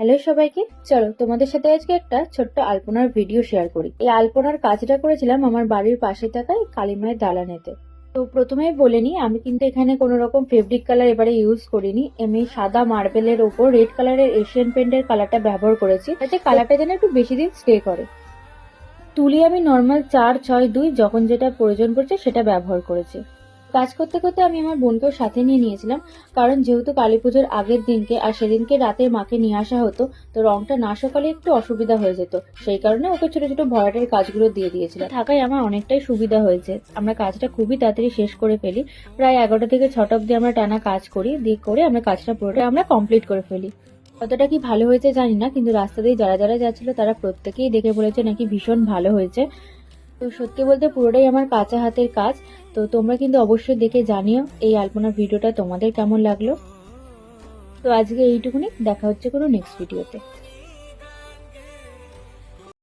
Hello সবাইকে, চলো তোমাদের সাথে আজকে একটা ছোট্ট আলপনার ভিডিও শেয়ার করি। এই আলপনার কাজটা করেছিলাম আমার বাড়ির পাশে থাকা এই কালীমায়ের দালানেতে। তো প্রথমেই বলে নিই, আমি কিন্তু এখানে কোনো রকম ফেব্রিক কালার এবারে ইউজ করিনি। আমি সাদা মার্বেলের ওপর রেড কালারের এশিয়ান পেন্টের কালারটা ব্যবহার করেছি, যাতে কালারটা যেন একটু বেশি দিন স্টে করে। তুলি আমি নর্মাল 4-6-2 যখন যেটা প্রয়োজন পড়ছে সেটা ব্যবহার করেছি। কাজ করতে করতে আমি আমার বোনকেও সাথে নিয়ে নিয়েছিলাম, কারণ যেহেতু কালী পুজোর আগের দিনকে আর সেদিনকে রাতে মাকে নিয়ে আসা হতো, তো রংটা না সকালে একটু অসুবিধা হয়ে যেত। সেই কারণে ওকে ছোট ছোট ভরাটের কাজগুলো দিয়ে দিয়েছিলাম। থাকায় আমার অনেকটাই সুবিধা হয়েছে। আমরা কাজটা খুবই তাড়াতাড়ি শেষ করে ফেলি। প্রায় 11টা থেকে 6টা অব্দি আমরা টানা কাজ করি, দিয়ে করে আমরা কাজটা পুরোটা আমরা কমপ্লিট করে ফেলি। কতটা কি ভালো হয়েছে জানি না, কিন্তু রাস্তা দিয়ে যারা যারা যাচ্ছিল তারা প্রত্যেকেই দেখে বলেছে নাকি ভীষণ ভালো হয়েছে। তো সত্যি বলতে পুরোটাই আমার কাঁচা হাতের কাজ। তো তোমরা কিন্তু অবশ্যই দেখে জানিও এই আলপনার ভিডিওটা তোমাদের কেমন লাগলো। তো আজকে এইটুকুনি, দেখা হচ্ছে কোনো নেক্সট ভিডিওতে।